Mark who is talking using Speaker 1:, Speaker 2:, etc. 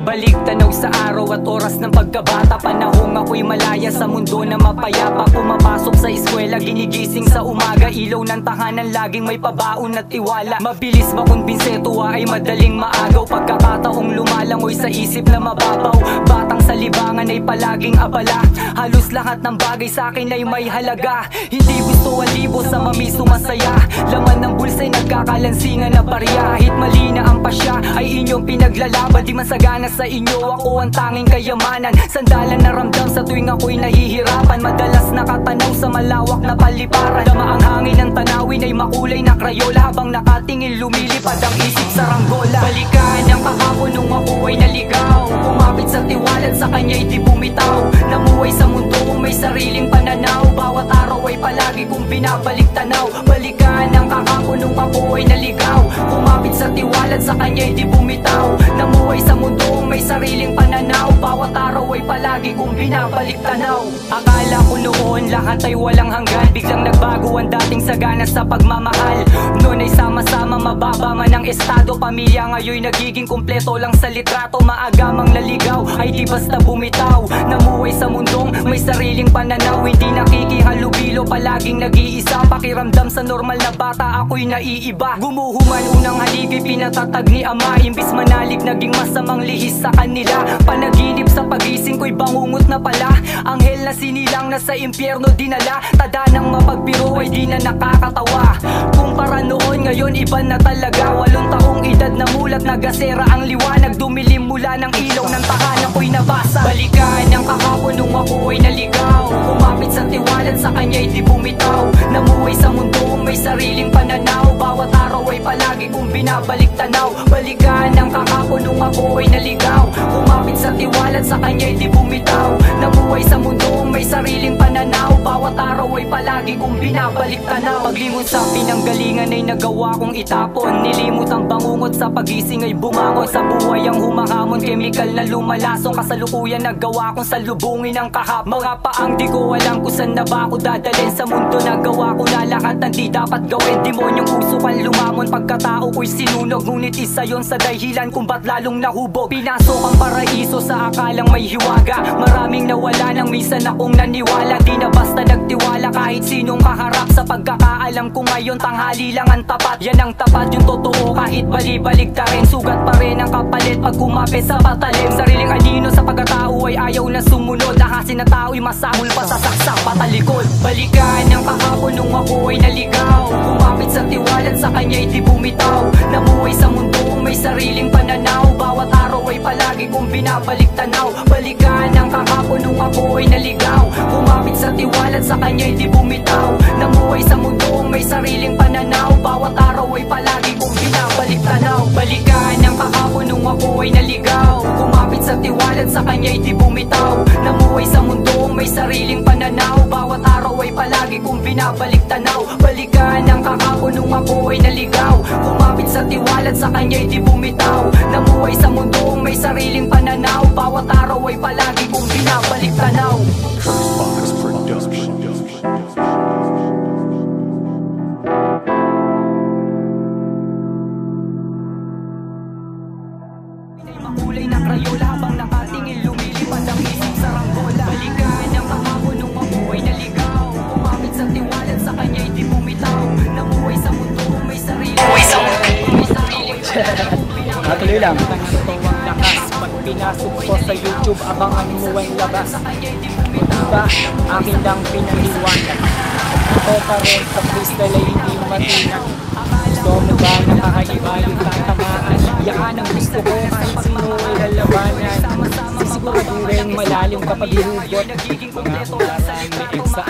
Speaker 1: Balik tanaw sa araw at oras ng pagkabata, panahong ako'y malaya sa mundo na mapayapa. Pumapasok sa eskwela, ginigising sa umaga, ilaw ng tahanan laging may pabaon at tiwala. Mabilis makumbinse, tuwa ay madaling maagaw, pagkakataong lumalangoy sa isip na mababaw. Batang sa libangan ay palaging abala, halos lahat ng bagay sa akin ay may halaga. Hindi gusto alibo sa mamiso masaya, laman ng bulsa'y nagkakalansingan na barya. Kahit mali na ang pasya ay inyong pinaglalaban, di masagana sa inyo, ako ang tanging kayamanan. Sandalan na ramdam sa tuwing ako'y nahihirapan, madalas nakatanaw sa malawak na paliparan. Dama ang hangin ng tanawin ay makulay na krayola, habang nakatingin lumilipad ang isip sa ranggola. Balikan ang kahapon nung ako ay naligaw, kumapit sa tiwalat, sa kanya'y di bumitaw. Namuhay sa mundo kung may sariling pananaw, bawat araw ay palagi kong binabalik tanaw. Balikan ang kahapon nung ako ay naligaw, kumapit sa tiwalat, sa kanya'y di bumitaw. Namuhay sa mundo kung may sariling pananaw, bawat araw ay palagi kong binabalik tanaw. Akala ko noon lahat ay walang hanggan, biglang nagbago ang dating sagana sa pagmamahal. Noon ay sama-sama mababa man ang estado, pamilya ngayon nagiging kumpleto lang sa litrato. Maagamang naligaw ay di basta bumitaw, namuhay sa mundong may sariling pananaw. Hindi nakikihalubilo, palaging nag-iisa, pakiramdam sa normal na bata ako'y naiiba. Gumuhuman unang haligi, pinatatag ni ama, imbis manalig naging masamang lihis sa kanila. Panaginip sa pagising ko'y bangungot na pala, anghel na sinilang na sa impyerno dinala. Tadanang mapagbiro ay di na nakakatawa, kumpara noon ngayon iba na talaga. 8 taong edad na mulat, nagasera ang liwanag, dumilim mula ng ilaw ng tahanan ko'y nabasa. Balikan ang kahapon nung ako ay naligaw, kumapit sa tiwalat, sa kanya'y di bumitaw. Namuhay sa mundo kung may sariling pananaw, bawat araw ay palagi kong binabalik tanaw. Balikan ang kahapon nung ako ay naligaw, kumapit sa tiwalat, sa kanya'y di bumitaw. Namuhay sa mundo kung may sariling pananaw, bawat araw ay palagi kong binabalik tanaw. Paglingon sa pinanggalingan ay nagawa kong itapon, nilimot ang bangungot, sa pagising ay bumangon. Sa buhay ang humahamon, chemical na lumalasong, kasalukuyan nagawa kong salubungin ang kahapon. Mga paang di ko alam kung saan na ba ako dadalhin, sa mundo nagawa ko na lahat ng di dapat gawin. Demonyong usukan lumamon, pagkatao ko'y sinunog, ngunit isa yon sa dahilan kung ba't lalong nahubog. Pinasok ang paraiso sa akalang may hiwaga, maraming nawala nang minsan akong naniwala. Di na basta nagtiwala kahit sinong kaharap, sa pagkakaalam ko ngayon tanghali lang ang tapat. Yan ang tapat, yung totoo kahit bali-balik ta rin, sugat pa rin ang kapalit pag kumapit sa patalim. Sariling anino sa pagkatao ay ayaw na sumunod, ahasin na tao'y masahol pa sa saksak patalikod. Balikan ang kahapon nung ako ay naligaw, kumapit sa tiwalat, sa kanya'y di bumitaw. Namuhay sa mundo kung may sariling pananaw, bawat araw ay palagi kong binabalik tanaw. Balikan ang kahapon nung ako ay naligaw, kumapit sa tiwalat, sa kanya'y di bumitaw. Namuhay sa mundo kung may sariling pananaw, bawat araw ay palagi kong binabalik tanaw. Balikan ang kahapon nung ako ay naligaw, kumapit sa tiwalat, sa kanya'y di bumitaw. Namuhay sa mundo kung may sariling pananaw, bawat araw ay palagi kong binabalik tanaw. Balikan ang kahapon nung ako ay naligaw, kumapit sa tiwalat, sa kanya'y di bumitaw. Namuhay sa mundo kung may sariling pananaw, bawat araw ay palagi kong binabalik tanaw.
Speaker 2: Box Production.
Speaker 1: Makulay na krayola, habang nakatingin lumilipad ang isip sa ranggola. Balikan ang kahapon nung ako ay naligaw, kumapit sa tiwalat, sa kanya'y di bumitaw. Namuhay sa mundo kung may sariling
Speaker 3: Natuloy lang. Totoong lakas, pag pinasok ko sa YouTube, abangan mo ang labas. Diba, akin lang pinaliwanag. Ako pa rin sa freestyle ay hindi matinag. Gusto mo ba nakakahibayo tatamaan? Yaan ang gusto ko kahit sino ay lalabanan. Siguraduhin malalim kapag hinugot. Mga kulasang may sa